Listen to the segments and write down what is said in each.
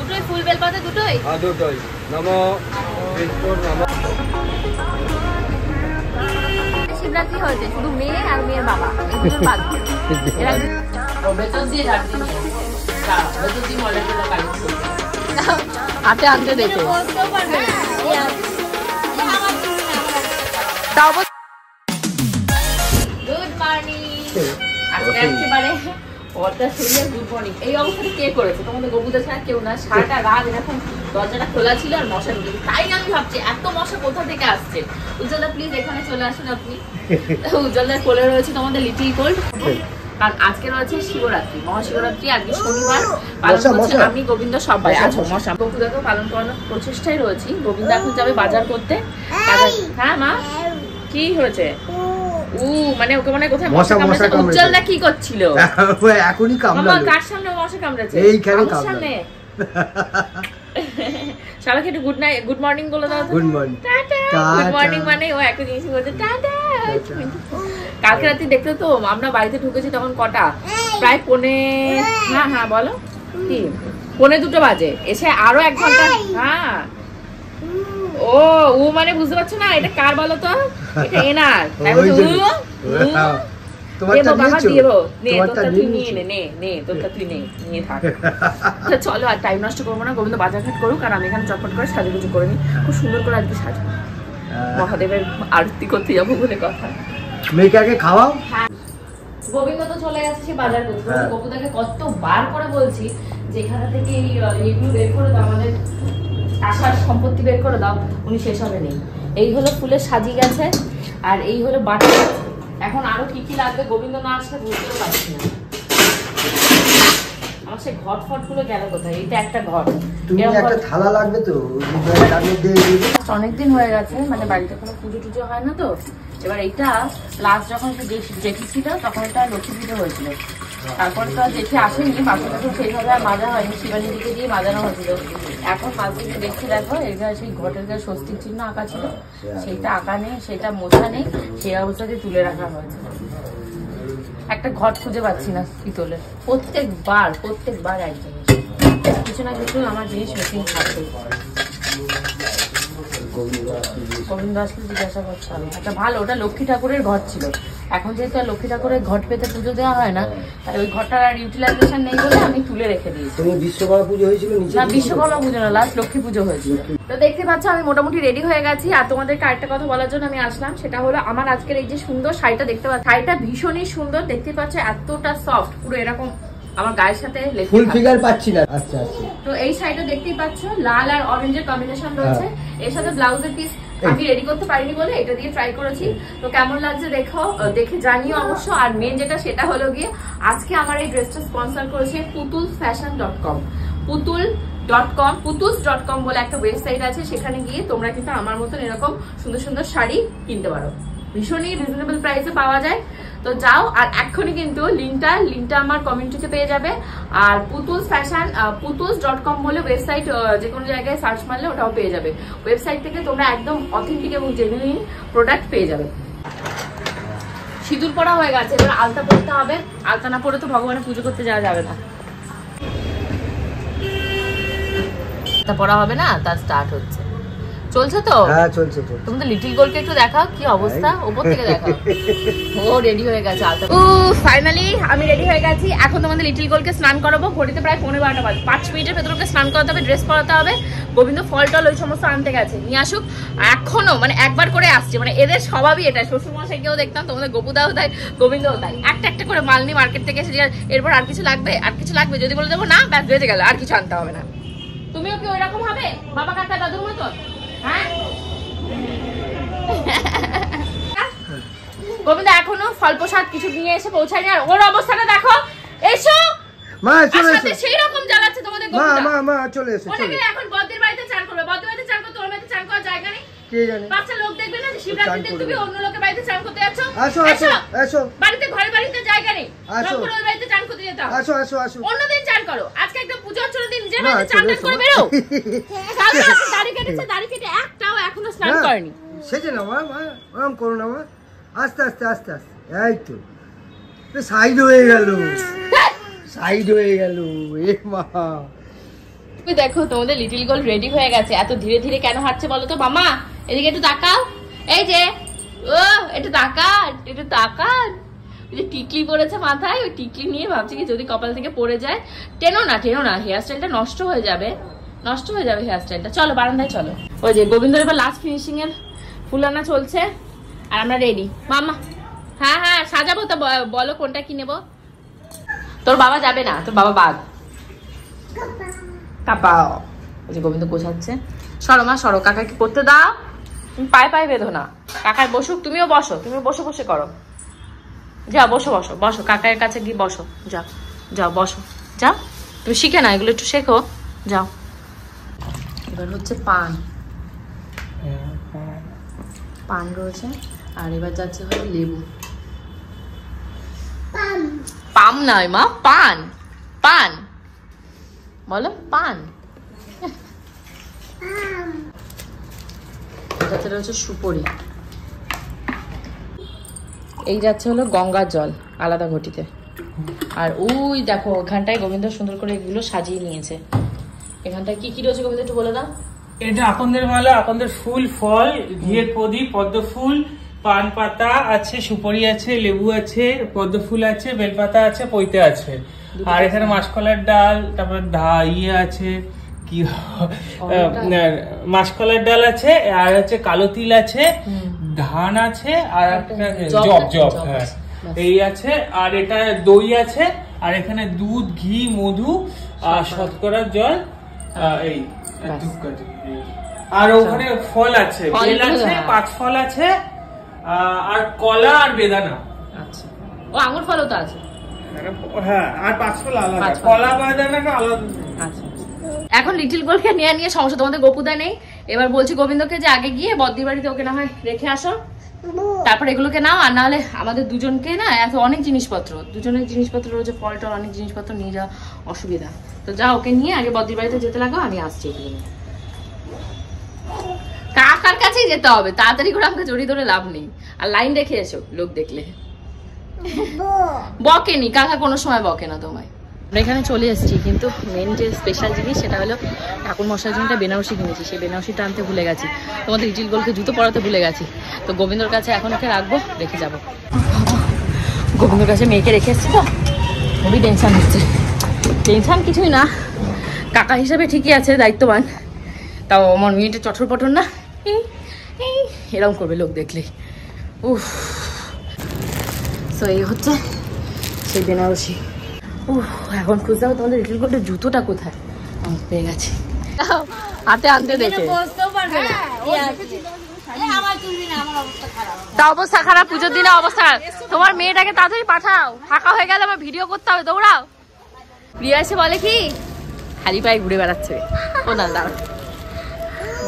দুটোই ফুল বেলপাতা দুটোই? হ্যাঁ দুটোই। নমো বিষ্ণুর নমো। শিবরাত্রি হয়েছে শুধু মেয়ে আর মেয়ের বাবা এগুলোর বাদ এরা বেতন দিয়ে রাখতে বেতন দিয়ে মডেলগুলো কালেক্ট করতে হাতে আনতে দেখে গুড মর্নিং। আজকে একেবারে পর্দা সরিয়ে গুড মর্নিং। এই অবস্থাটা কে করেছে? তোমাদের গবুদা ছাড়া কেউ না। সারাটা রাত এরকম দরজাটা খোলা ছিল আর মশা ঢুকে, তাই আমি ভাবছি এত মশা কোথা থেকে আসছে। উজ্জ্বলা প্লিজ এখানে চলে আসুন আপনি। উজ্জ্বলার কোলে রয়েছে তোমাদের লিটিল গোল্ড, কারণ আজকে রয়েছে শিবরাত্রি, মহাশিবরাত্রি। আজকে শনিবার পালন করছি আমি, গোবিন্দ, সবাই। আচ্ছা মশা গবুদাকে পালন করানোর প্রচেষ্টায় রয়েছি। গোবিন্দ এখন যাবে বাজার করতে। হ্যাঁ মা কি হয়েছে? মানে ওকে মনে কোথায় মশা কামড়েছে? উজ্জ্বলদা কি করছিল? এখনই কামড়ালো। কার সামনে মশা কামড়েছে? এইখানে সামনে। সবাইকে একটু গুড নাইট গুড মর্নিং বলে দাও। Good morning tata. Good morning মানে ও একটা জিনিস বলছে টাটা। কালকে রাতে দেখতে তো আমরা বাড়িতে ঢুকেছি তখন কটা? প্রায় হ্যাঁ হ্যাঁ বলো কি 1:45 বাজে। এসে আরো 1 ঘন্টা। হ্যাঁ ও মানে বুঝতে পারছো না এটা কার বলো তো? এটা এনার। চলো আর টাইম নষ্ট করবো না, গোবিন্দ বাজার ঘাট করুক আর আমি এখানে চটপট করে সাজুগুজু করে নিই। খুব সুন্দর করে আজকে সাজবো, মহাদেবের আরতি করতে যাবো বলে কথা। মেয়েকে আগে খাওয়াও। গোবিন্দ তো চলে গেছে সে বাজার করতে। গোপুদাকে কতবার করে বলছি যে এখানে থেকে এইগুলো বের করে দাও, আমাদের আশার সম্পত্তি বের করে দাও, উনি সেসবে নেই। এই হলো ফুলের সাজি গেছে আর এই হলো বাটি। এখন আরো কি কি লাগবে গোবিন্দ না আসলে বুঝতেও পারছি না। আমার সে ঘট ফট গুলো গেল কোথায়? এইটা একটা ঘট, তুমি একটা থালা লাগবে তো। অনেকদিন হয়ে গেছে মানে বাড়িতে কোনো পুজো টুজো হয় না তো। এবার এইটা লাস্ট যখন সে জেঠি ছিল তখন এটা লক্ষ্মী পুজো হয়েছিল। তারপরে তো জেঠি আসেনি, বাসন টাসন সেইভাবে আর মাজা হয়নি, শিবানী দিকে দিয়ে মাজানো হয়েছিল। এখন মাঝে দেখছি দেখো এটা সেই ঘটের গায়ে স্বস্তিক চিহ্ন আঁকা ছিল, সেইটা আঁকা নেই, সেটা মোছা নেই, সেই অবস্থাতে তুলে রাখা হয়েছে। একটা ঘট খুঁজে পাচ্ছি না পিতলের। প্রত্যেকবার এক জিনিস, কিছু না কিছু আমার জিনিস মিসিং থাকবে। গোবিন্দ আসলে জিজ্ঞাসা করতে হবে। একটা ভালো, ওটা লক্ষ্মী ঠাকুরের ঘট ছিল। এখন যেহেতু আর লক্ষ্মী ঠাকুরের ঘট পেতে পুজো দেওয়া হয় না, তাই ওই ঘরটার আর ইউটিলাইজেশন নেই বলে আমি তুলে রেখে দিয়েছি। বিশ্বকর্মা পুজো হয়েছিল না, বিশ্বকর্মা পুজো না, লাস্ট লক্ষ্মী পুজো হয়েছিল। তো দেখতে পাচ্ছ আমি মোটামুটি রেডি হয়ে গেছি। আর তোমাদেরকে আরেকটা কথা বলার জন্য আমি আসলাম, সেটা হলো আমার আজকের এই যে সুন্দর শাড়িটা দেখতে পাচ্ছ, শাড়িটা ভীষণই সুন্দর দেখতে পাচ্ছ, এতটা সফট, পুরো এরকম আমার গায়ের সাথে ফুল ফিগার পাচ্ছি না। আচ্ছা আচ্ছা। তো এই শাড়িটা দেখতেই পাচ্ছ লাল আর অরেঞ্জের কম্বিনেশন রয়েছে। এর সাথে ব্লাউজের পিস আমি রেডি করতে পারিনি বলে এটা দিয়ে ট্রাই করেছি। তো কেমন লাগছে দেখে জানিও অবশ্য। আর মেন যেটা সেটা হলো গিয়ে আজকে আমার এই ড্রেসটা স্পন্সর করেছে putuls.com। putuls.com বলে একটা ওয়েবসাইট আছে, সেখানে গিয়ে তোমরা কিন্তু আমার মতন এরকম সুন্দর সুন্দর শাড়ি কিনতে পারো, ভীষণই রিজনেবল প্রাইসে পাওয়া যায়। তো যাও আর এক্ষুনি কিন্তু লিঙ্কটা আমার কমিউনিটিতে পেয়ে যাবে। আর putuls.com বলে ওয়েবসাইট যে কোনো জায়গায় সার্চ মারলে ওটাও পেয়ে যাবে। ওয়েবসাইট থেকে তোমরা একদম অথেন্টিক এবং জেনুইন প্রোডাক্ট পেয়ে যাবে। সিঁদুর পরা হয়ে গেছে, এবার আলতা পরতে হবে। আলতা না পরে তো ভগবানের পুজো করতে যাওয়া যাবে না। আলতা পরা হবে না, তার স্টার্ট হচ্ছে। চলছে তো? হ্যাঁ চলছে। তোমাদের লিটল গোলকে একটু দেখাও কি অবস্থা, উপর থেকে দেখাও। ও রেডি হয়ে গেছে আলতা। ফাইনালি আমি রেডি হয়ে গেছি। এখন তোমাদের লিটল গোলকে স্নান করাবো। ঘড়িতে প্রায় 12:15 বাজে। 5 মিনিটের ভেতরে ওকে স্নান করাতে হবে, ড্রেস পরাতে হবে। গোবিন্দ ফল টল ওই সমস্ত আনতে গেছে, নিয়ে আসুক। এখনো মানে একবার করে আসছে, মানে এদের স্বভাবই এটা। শ্বশুরমশাইকেও দেখতাম, তোমাদের গপুদাও তাই, গোবিন্দও তাই, একটা করে মাল নিয়ে মার্কেট থেকে এসে এরপর আর কিছু লাগবে যদি বলে দেবো না, ব্যাস বেঁচে গেল, আর কিছু আনতে হবে না। তুমিও কি ওই রকম হবে বাবা কাকা দাদুর মতো? হ্যাঁ গোবিন্দ এখনো ফল প্রসাদ কিছু নিয়ে এসে পৌঁছায়নি। আর ওর অবস্থাটা দেখো। এসো মা, চলে এসো। সেই রকম জ্বালাচ্ছে তোমাদের গোবিন্দ। মা চলে এসো। এখন বদ্দির বাড়িতে চান করবে, বদ্দির বাড়িতে চান করতে, ওর বাড়িতে চান করার জায়গা নেই। কে জানে, বাচ্চা লোক দেখবে না যে শিবরাত্রিতে তুমি অন্য লোকের বাড়িতে চান করতে যাচ্ছ। আসো। বাড়িতে বাড়িতে জায়গা নেই, সব ওর বাড়িতে চান করতে যেতে হবে। আসো। অন্যদিন চান করো, আজকে একটা পুজো অর্চনা দিন নিজের বাড়িতে চান করে বেরো। দাড়ি কেটে একটাও এখনো স্নান করেনি। সেজে না মা, ওরকম করো না মা। আস্তে। এই তো সাইড হয়ে গেল। এ মা তুমি দেখো তোমাদের লিটল গার্ল রেডি হয়ে গেছে। এত ধীরে ধীরে কেন হাঁটছে বলো তো? মামা এদিকে একটু তাকাও, এই যে ও একটু তাকান, একটু তাকান। ওই যে টিকলি পড়েছে মাথায়, ওই টিকলি নিয়ে ভাবছি কি যদি কপাল থেকে পড়ে যায়। টেনো না হেয়ার স্টাইলটা নষ্ট হয়ে যাবে, নষ্ট হয়ে যাবে হেয়ার স্টাইলটা। চলো বারান্দায় চলো। ওই যে গোবিন্দর এবার লাস্ট ফিনিশিং এর ফুল আনা চলছে আর আমরা রেডি। মামা হ্যাঁ হ্যাঁ সাজাবো তো, বলো কোনটা কি নেবো। তোর বাবা যাবে না, তোর বাবা বাদ কাপাও। ওই যে গোবিন্দ গোছাচ্ছে। সরো মা সরো, কাকাকে করতে দাও, তুমি পায়ে পায়ে বেঁধো না। কাকার বসুক, তুমিও বসো, তুমি বসে বসে করো। যাও বসো বসো বসো, কাকার কাছে গিয়ে বসো। যাও যাও বসো, যাও তুমি শিখে না এগুলো, একটু শেখো, যাও। এবার হচ্ছে পান, পান রয়েছে। আর এবার যাচ্ছে হলো লেবু। পাম নয় মা, পান, পান বলো, পান। এটা হচ্ছে সুপরি। এই যাচ্ছে হলো গঙ্গার জল আলাদা ঘটিতে। আর ওই দেখো ওখানটায় গোবিন্দ সুন্দর করে এগুলো সাজিয়ে নিয়েছে। এখানটায় কি কি রয়েছে গোবিন্দ একটু বলে দাও। এটা আকন্দের মালা, আকন্দের ফুল, ফল, ঘিয়ের প্রদীপ, পদ্ম ফুল, পান পাতা আছে, সুপারি আছে, লেবু আছে, পদ্ম ফুল আছে, বেলপাতা আছে, পৈতে আছে। আর এখানে মাসকলার ডাল, তারপর ইয়ে আছে কি মাসকলার ডাল আছে, আর হচ্ছে কালো তিল আছে, ধান আছে, আর একটা জব জব, হ্যাঁ এই আছে। আর এটা দই আছে, আর এখানে দুধ, ঘি, মধু, আর শতকরার জল, এই ধূপকাঠি। আর ওখানে ফল আছে, বেল আছে, 5 ফল আছে, আর কলা আর বেদানা। আচ্ছা, ও আঙ্গুর ফলও তো আছে। হ্যাঁ, আর 5 ফল আলাদা, কলা বেদানাটা আলাদা। আচ্ছা, এখন লিটল গোলকে নিয়ে সমস্যা, তোমাদের গোপুদা নেই। এবার বলছি গোবিন্দকে যে আগে গিয়ে বদ্দির বাড়িতে ওকে না হয় রেখে আসো, তারপর এগুলোকে নাও। আর নাহলে আমাদের দুজনকে না এত অনেক জিনিসপত্র, দুজনের জিনিসপত্র রয়েছে, ফল টল অনেক জিনিসপত্র নিয়ে যাওয়া অসুবিধা। তো যা ওকে নিয়ে আগে বদ্দির বাড়িতে যেতে লাগো, আমি আসছি এগুলো নিয়ে। কাকার কাছেই যেতে হবে, তাড়াতাড়ি করে আমাকে জড়িয়ে ধরে লাভ নেই। আর লাইন রেখে এসো, লোক দেখলে বকেনি, কাকা কোনো সময় বকে না তোমায়। আমরা এখানে চলে এসেছি, কিন্তু মেন যে স্পেশাল জিনিস সেটা হলো ঠাকুর মশাইয়ের জন্য একটা বেনারসি কিনেছি। সেই বেনারসিটা আনতে ভুলে গেছি, তোমাদের লিটল গোলকে জুতো পরাতে ভুলে গেছি। তো গোবিন্দর কাছে এখন ওকে রাখবো, রেখে যাবো। গোবিন্দর কাছে মেয়েকে রেখে এসেছি তো খুবই টেনশন হচ্ছে। টেনশন কিছুই না, কাকা হিসাবে ঠিকই আছে, দায়িত্ববান। তাও আমার মেয়েটা চটর পটর না, এরকম করবে লোক দেখলেই। উফ, তো এই হচ্ছে সেই বেনারসি। এখন খুঁজতে হবে তোমাদের লিটল গোল্ডের জুতোটা কোথায়। পেয়ে গেছি, হাতে আনতে দেখে। তা অবস্থা খারাপ, পুজোর দিনে অবস্থা। তোমার মেয়েটাকে তাড়াতাড়ি পাঠাও, ফাঁকা হয়ে গেলে আমার ভিডিও করতে হবে, দৌড়াও। প্রিয়া এসে বলে কি খালি পায়ে ঘুরে বেড়াচ্ছে। ও দাদা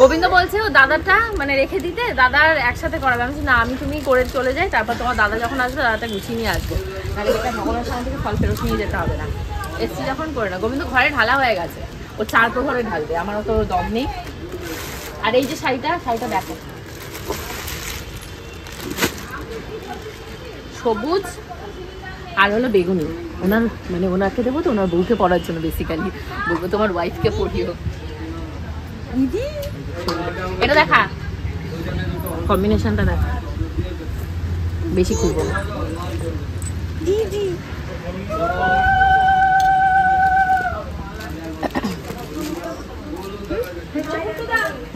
গোবিন্দ বলছে ও দাদাটা মানে রেখে দিতে, দাদার একসাথে করাবে। আমি না, আমি তুমি করে চলে যাই, তারপর তোমার দাদা যখন আসবে দাদাটা গুছিয়ে নিয়ে আসবো। তাহলে এটা ভগবানের সামনে থেকে ফল ফেরত নিয়ে যেতে হবে না। এসছি যখন করে না। গোবিন্দ ঘরে ঢালা হয়ে গেছে, ও 4 প্রহরে ঢালবে, আমারও তো দম নেই। আর এই যে শাড়িটা দেখো, সবুজ আর হলো বেগুনি। ওনার মানে ওনাকে দেবো তো, ওনার বউকে পড়ার জন্য। বেসিক্যালি বলবো তোমার ওয়াইফকে পড়িও। এটা দেখা, কম্বিনেশনটা দেখা, বেশি খুলবো না।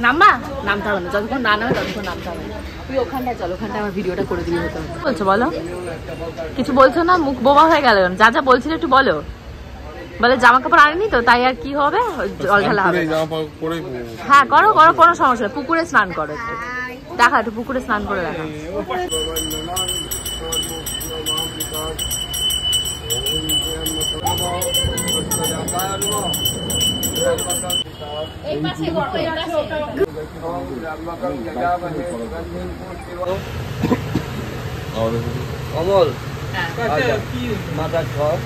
নামবা, নামতে হবে না, যতক্ষণ না নামে ততক্ষণ নামতে হবে না। তুই ওখানটায় চল, ওখানটায় আমার ভিডিওটা করে দিবি। হতো বলছো বলো, কিছু বলছো না? মুখ বোবা হয়ে গেল। যা যা বলছিলে একটু বলো। বলে জামা কাপড় আনেনি তো, তাই আর কি হবে, জল ঢালা হবে। হ্যাঁ করো করো, কোনো সমস্যা নেই। পুকুরে স্নান করো, একটু দেখা, একটু পুকুরে স্নান করে দেখা। অমল মাথা ঘর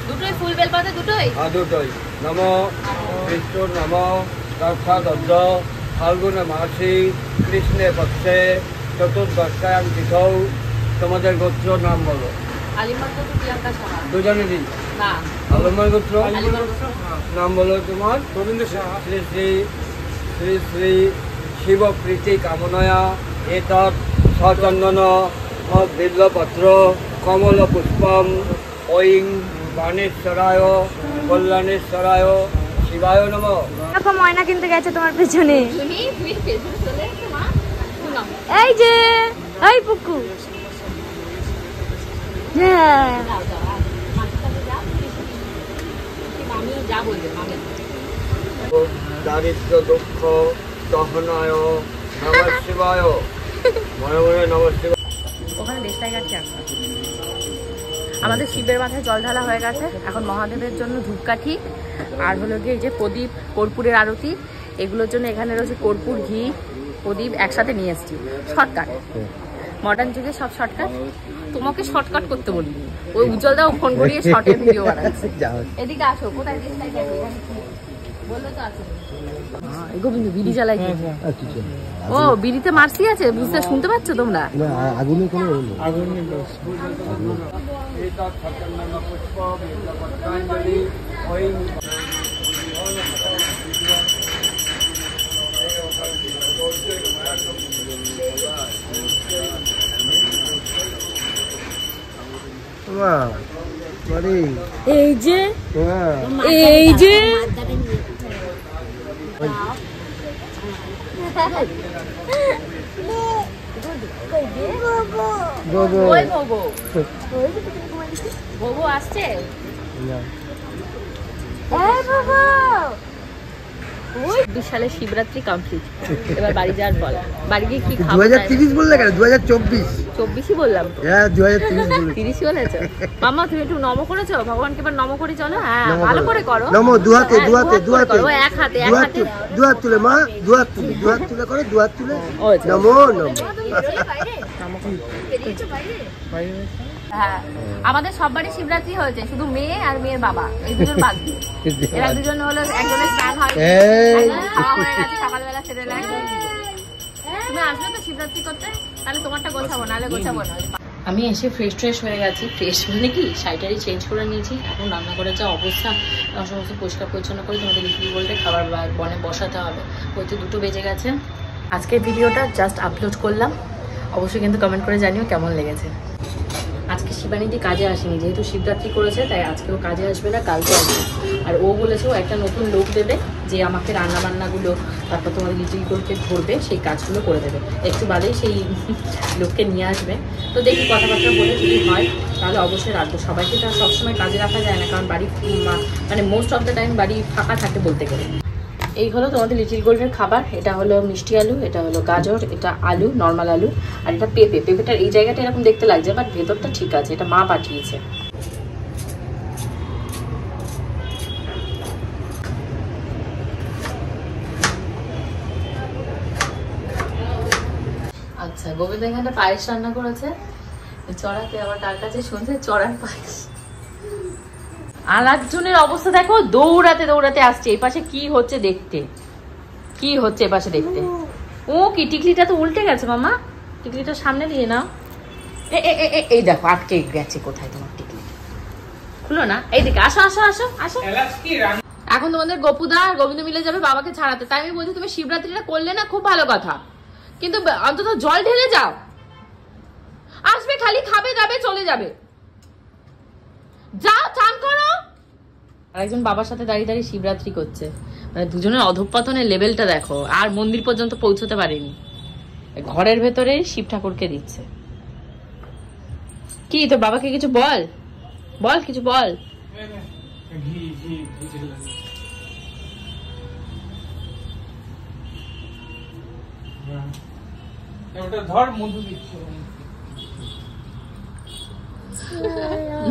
দুটোই ফুল বেলপাতা, দুটোই দুটোই। নম বিষ্ণু নম দর্শাদব্দ ফাল্গুনে মাসি কৃষ্ণে পক্ষে চতুর্দশায়াম তিথৌ। তোমাদের গোত্র নাম বলো। আলিমার গোত্র প্রিয়াঙ্কা সাহা। দুজনেরই না, আলমার গোত্র আলিমার গোত্র। নাম বলো তোমার? রবীন্দ্র সাহা। শ্রী শ্রী শ্রী শ্রী শিব প্রীতি কামনায়া এতৎ সচন্দন বিল্লপত্র কমল পুষ্পম ঐং বাণেশ্বরায় কল্যাণেশ্বরায় শিবায় নমঃ। দেখো ময়না কিনতে গেছে তোমার পেছনে। তুমি ফেসবুকে চলে এসছো মা? শুনো। এই যে এই পুকু। হ্যাঁ যাও যাও আর মাটির কাছে যাও। মামি যা বলবে মামি। দারিদ্র দুঃখ দহনায় নমঃ শিবায় মনে মনে নমঃ শিবায়। ওখানে দেশলাই কাটছে একটা। আমাদের শিবের মাথায় জল ঢালা হয়ে গেছে। এখন মহাদেবের জন্য ধূপকাঠি আর হলো গিয়ে এই যে প্রদীপ, কর্পূরের আরতি, এগুলোর জন্য এখানে রয়েছে কর্পূর, ঘি, প্রদীপ একসাথে নিয়ে এসেছি। শর্টকাট, মডার্ন যুগে সব শর্টকাট। তোমাকে শর্টকাট করতে বলিনি, ওই উজ্জ্বল দাও ফোন করিয়ে শর্টের ভিডিও বানাচ্ছে। এদিকে আসো, কোথায় দেশলাই কাটবে? বললো তো আছে। গোবিন্দ বিড়ি জ্বালাই কি? ও বিড়িতে মার্সি আছে, বুঝতে শুনতে পাচ্ছ তোমরা? আগুনে কোনো আগুনের দোষ। এতৎ সচন্দন পুষ্প বিল্লপত্রাঞ্জলি ঐং এই যে ভোগো আসছে। সালে শিবরাত্রি কমপ্লিট, এবার বাড়ি যাওয়ার পর বাড়ি গিয়ে কি খাবো? 2030 বললে কেন? 2024। 24ই বললাম তো। হ্যাঁ 2030 বলে। 30ই বলেছো? মামা তুমি একটু নম করেছো? ভগবানকে এবার নম করে চলো। হ্যাঁ ভালো করে করো। নমো দুহাতে দুহাতে দুহাতে করো, এক হাতে এক হাতে। দুহাত তুলে মা, দুহাত তুলে করো, দুহাত তুলে নমো নমো। হ্যাঁ আমাদের সব বাড়ি শিবরাত্রি হয়েছে, শুধু মেয়ে আর মেয়ের বাবা এই দুজন বাদ দিয়ে। এরা দুজন হলো, একজনের স্নান হয়, একজনের খাওয়া হয়ে গেছে, সকালবেলা সেরে নেয়। তুমি আসবে তো শিবরাত্রি করতে? তাহলে তোমারটা গোছাবো, নাহলে গোছাবো না। আমি এসে ফ্রেশ হয়ে গেছি। ফ্রেশ মানে কি, শাড়িটারি চেঞ্জ করে নিয়েছি। এখন রান্না করে যা অবস্থা, সমস্ত পরিষ্কার পরিচ্ছন্ন করে তোমাদের লিটল গোল্ডে খাবার বনে বসাতে হবে। হয়তো 2টো বেজে গেছে। আজকের ভিডিওটা জাস্ট আপলোড করলাম, অবশ্যই কিন্তু কমেন্ট করে জানিও কেমন লেগেছে। আজকে শিবানীদি কাজে আসেনি, যেহেতু শিবরাত্রি করেছে তাই আজকেও কাজে আসবে না, কালকে আসবে। আর ও বলেছে ও একটা নতুন লোক দেবে, যে আমাকে রান্নাবান্নাগুলো, তারপর তোমাদের লিটল গোল্ডকে ধরবে, সেই কাজগুলো করে দেবে। একটু বাদেই সেই লোককে নিয়ে আসবে। তো দেখি কথাবার্তা বলে যদি হয় তাহলে অবশ্যই রাখবো। সবাইকে তো আর সবসময় কাজে রাখা যায় না, কারণ বাড়ি মানে মোস্ট অফ দ্য টাইম বাড়ি ফাঁকা থাকে বলতে গেলে। এই হলো তোমাদের লিটল গোল্ডের খাবার। এটা হলো মিষ্টি আলু, এটা হলো গাজর, এটা আলু, নর্মাল আলু, আর এটা পেঁপে। পেঁপেটার এই জায়গাটা এরকম দেখতে লাগছে, বাট ভেতরটা ঠিক আছে। এটা মা পাঠিয়েছে। আচ্ছা গোবিন্দ এখানে পায়েস রান্না করেছে। চড়াতে আবার কার কাছে শুনছে চড়ার পায়েস। আর একজনের অবস্থা দেখো, দৌড়াতে দৌড়াতে আসছে এই পাশে। কি হচ্ছে দেখতে, কি হচ্ছে এ পাশে দেখতে। ও কি টিকলিটা তো উল্টে গেছে মামা, টিকলিটা সামনে দিয়ে নাও। এই দেখো আটকে গেছে কোথায় তোমার টিকলি, খুলো না। এইদিকে আসো আসো আসো আসো। এখন তোমাদের গোপুদা আর গোবিন্দ মিলে যাবে বাবাকে ছাড়াতে। তাই আমি বলছি তুমি শিবরাত্রিটা করলে না, খুব ভালো কথা, কিন্তু অন্তত জল ঢেলে যাও। আসবে খালি খাবে যাবে চলে যাবে, যাও চান করো। আরেকজন বাবার সাথে দাঁড়িয়ে দাঁড়িয়ে শিবরাত্রি করছে। মানে দুজনের অধঃপতনের লেভেলটা দেখো। আর মন্দির পর্যন্ত পৌঁছতে পারেনি, ঘরের ভেতরে শিব ঠাকুরকে দিচ্ছে। কি তোর বাবাকে কিছু বল, বল কিছু বল। ধর মধু দিচ্ছে।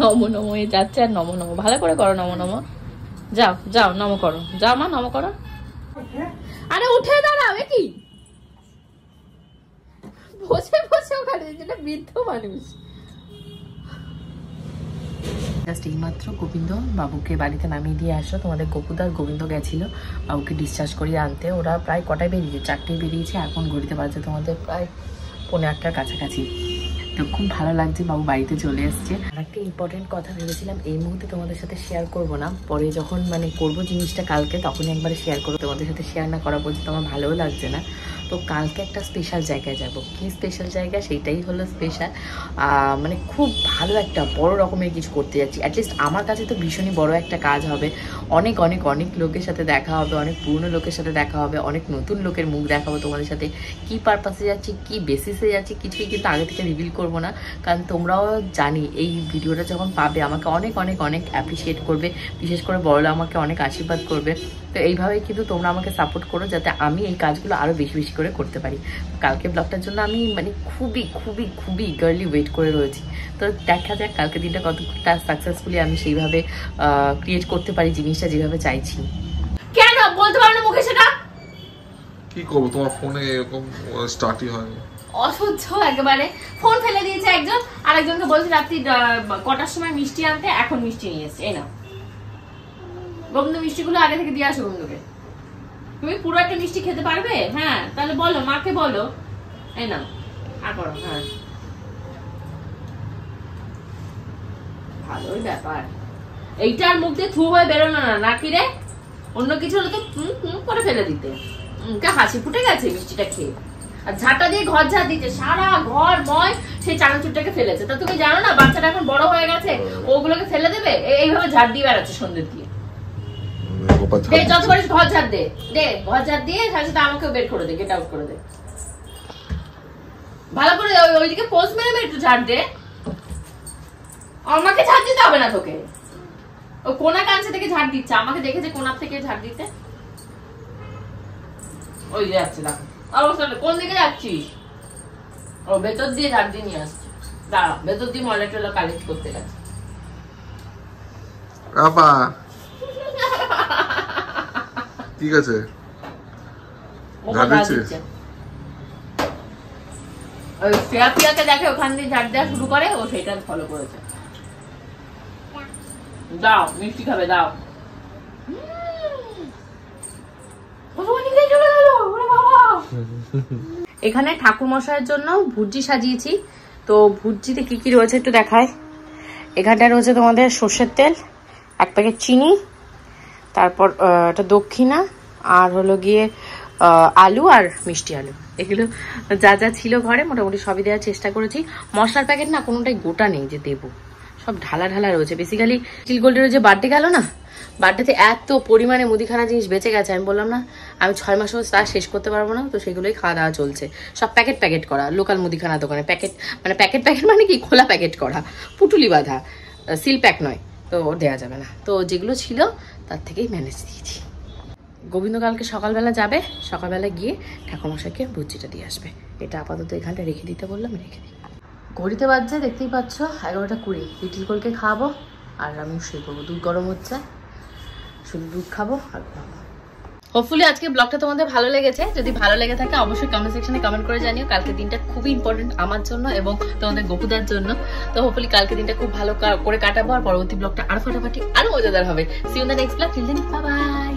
নমো নমো এ যাচ্ছে আর নমো নমো। ভালো করে করো নমো নমো। যাও যাও নমো করো, যাও মা নমো করো। আরে উঠে দাঁড়াও, এ কি বসে বসে ওখানে, যেটা বৃদ্ধ মানুষ। জাস্ট এইমাত্র গোবিন্দ বাবুকে বাড়িতে নামিয়ে দিয়ে আসলো। তোমাদের গোপুদার গোবিন্দ গেছিল বাবুকে ডিসচার্জ করিয়ে আনতে। ওরা প্রায় কটায় বেরিয়েছে, 4টেয় বেরিয়েছে। এখন ঘড়িতে বাজে তোমাদের প্রায় 7:45 কাছাকাছি। তো খুব ভালো লাগছে, বাবু বাড়িতে চলে এসছে। আর একটা ইম্পর্টেন্ট কথা ভেবেছিলাম এই মুহূর্তে তোমাদের সাথে শেয়ার করব না, পরে যখন মানে করবো জিনিসটা কালকে তখনই একবারে শেয়ার করবো। তোমাদের সাথে শেয়ার না করা পর্যন্ত আমার ভালোও লাগছে না। তো কালকে একটা স্পেশাল জায়গায় যাব। কি স্পেশাল জায়গা সেইটাই হলো স্পেশাল, মানে খুব ভালো একটা বড় রকমের কিছু করতে যাচ্ছি। অ্যাটলিস্ট আমার কাছে তো ভীষণই বড় একটা কাজ হবে। অনেক অনেক অনেক লোকের সাথে দেখা হবে, অনেক পুরনো লোকের সাথে দেখা হবে, অনেক নতুন লোকের মুখ দেখাবো তোমাদের সাথে। কি পারপাসে যাচ্ছি, কি বেসিসে যাচ্ছি কিছুই কিন্তু আগে থেকে রিভিল করবো না, কারণ তোমরাও জানি এই ভিডিওটা যখন পাবে আমাকে অনেক অনেক অনেক অ্যাপ্রিসিয়েট করবে, বিশেষ করে বড়রা আমাকে অনেক আশীর্বাদ করবে। তো এইভাবেই কিন্তু তোমরা আমাকে সাপোর্ট করো যাতে আমি এই কাজগুলো আরও বেশি বেশি করে করতে পারি। কালকে ব্লগটার জন্য আমি মানে খুবই খুবই খুবই ইগারলি ওয়েট করে রয়েছি। তো দেখা যাক কালকে দিনটা কতটা সাকসেসফুলি আমি সেইভাবে ক্রিয়েট করতে পারি জিনিসটা যেভাবে চাইছি। কেন বলতে পারো না মুখে সেটা? কি করবো, তোমার ফোনে এরকম স্টার্টই হয়। অসহ্য একেবারে। ফোন ফেলে দিয়েছে একজন, আরেকজনকে বলছে রাত্রি কটার সময় মিষ্টি আনতে, এখন মিষ্টি নিয়ে এসছে। এই না গোবিন্দ মিষ্টিগুলো আগে থেকে দিয়ে আসো গোবিন্দকে। তুমি পুরো একটা মিষ্টি খেতে পারবে? হ্যাঁ তাহলে বলো, মাকে বলো। এই না আর করো। হ্যাঁ ভালোই ব্যাপার। এইটার মুখ দিয়ে থু হয়ে বেরোনো না নাকি রে? অন্য কিছু হলে তো করে ফেলে দিতে। হাসি ফুটে গেছে মিষ্টিটা খেয়ে। আর ঝাঁটা দিয়ে ঘর ঝাড় দিচ্ছে, সারা ঘর ময় সেই চানাচুরটাকে ফেলেছে। তা তুমি জানো না বাচ্চাটা এখন বড় হয়ে গেছে, ওগুলোকে ফেলে দেবে? এইভাবে ঝাড় দিয়ে বেড়াচ্ছে সন্ধ্যের দিয়ে। যত পারিস ঘর ঝাড় দে, ঘর ঝাড় দিয়ে সাথে সাথে আমাকেও বের করে দে, গেট আউট করে দে। ভালো করে ওইদিকে পোস্ট মেরে একটু ঝাড় দে। আমাকে ঝাড় দিতে হবে না তোকে। ও কোনা কাঞ্চে থেকে ঝাড় দিচ্ছে, আমাকে দেখেছে কোনার থেকে ঝাড় দিতে। ওই যাচ্ছে দেখো অবস্থা। কোন দিকে যাচ্ছিস? ও ভেতর দিয়ে ঝাড় দিয়ে নিয়ে আসছে। দাঁড়া, ভেতর দিয়ে ময়লা টয়লা কালেক্ট করতে গেছে। ঠিক আছে, ওই শ্রেয়া প্রিয়াকে দেখে ওখান দিয়ে ঝাড় দেওয়া শুরু করে, ও সেটা ফলো করেছে। দাও মিষ্টি খাবে, দাও। এখানে ঠাকুর মশাইয়ের জন্য ভুজি সাজিয়েছি। তো ভুজিতে কি কি রয়েছে একটু দেখায়। এখানটায় রয়েছে তোমাদের সর্ষের তেল, এক প্যাকেট চিনি, তারপর একটা দক্ষিণা, আর হলো গিয়ে আলু আর মিষ্টি আলু। এগুলো যা যা ছিল ঘরে মোটামুটি সবই দেওয়ার চেষ্টা করেছি। মশলার প্যাকেট না কোনোটাই গোটা নেই যে দেবো, সব ঢালা ঢালা রয়েছে। বেসিক্যালি স্টিল গোল্ডের যে বার্থডে গেল না, বার্থডেতে এত পরিমাণে মুদিখানা জিনিস বেঁচে গেছে, আমি বললাম না আমি 6 মাসেও তা শেষ করতে পারবো না। তো সেগুলোই খাওয়া দাওয়া চলছে, সব প্যাকেট প্যাকেট করা লোকাল মুদিখানা দোকানে। প্যাকেট মানে প্যাকেট প্যাকেট মানে কি, খোলা প্যাকেট করা, পুটুলি বাঁধা, সিল প্যাক নয়, তো দেওয়া যাবে না। তো যেগুলো ছিল তার থেকেই ম্যানেজ দিয়েছি। গোবিন্দ কালকে সকালবেলা যাবে, সকালবেলা গিয়ে ঠাকুরমশাইকে ভুজিটা দিয়ে আসবে। এটা আপাতত এখানটা রেখে দিতে বললাম, রেখে দিই। ঘড়িতে বাজছে দেখতেই পাচ্ছ 11টা 20। লিটিল কোলকে খাওয়াবো আর আমি শুয়ে পড়বো। দুধ গরম হচ্ছে, শুধু দুধ খাবো আর খাবো। হোপফুলি আজকে ব্লগটা তোমাদের ভালো লেগেছে। যদি ভালো লেগে থাকে অবশ্যই কমেন্ট সেকশনে কমেন্ট করে জানিও। কালকে দিনটা খুবই ইম্পর্টেন্ট আমার জন্য এবং তোমাদের গোপুদার জন্য। তো হোপফুলি কালকে দিনটা খুব ভালো করে কাটাবো, আর পরবর্তী ব্লগটা আরো ফাটাফাটি আরো মজাদার হবে। See you in the next blog. Till then bye by.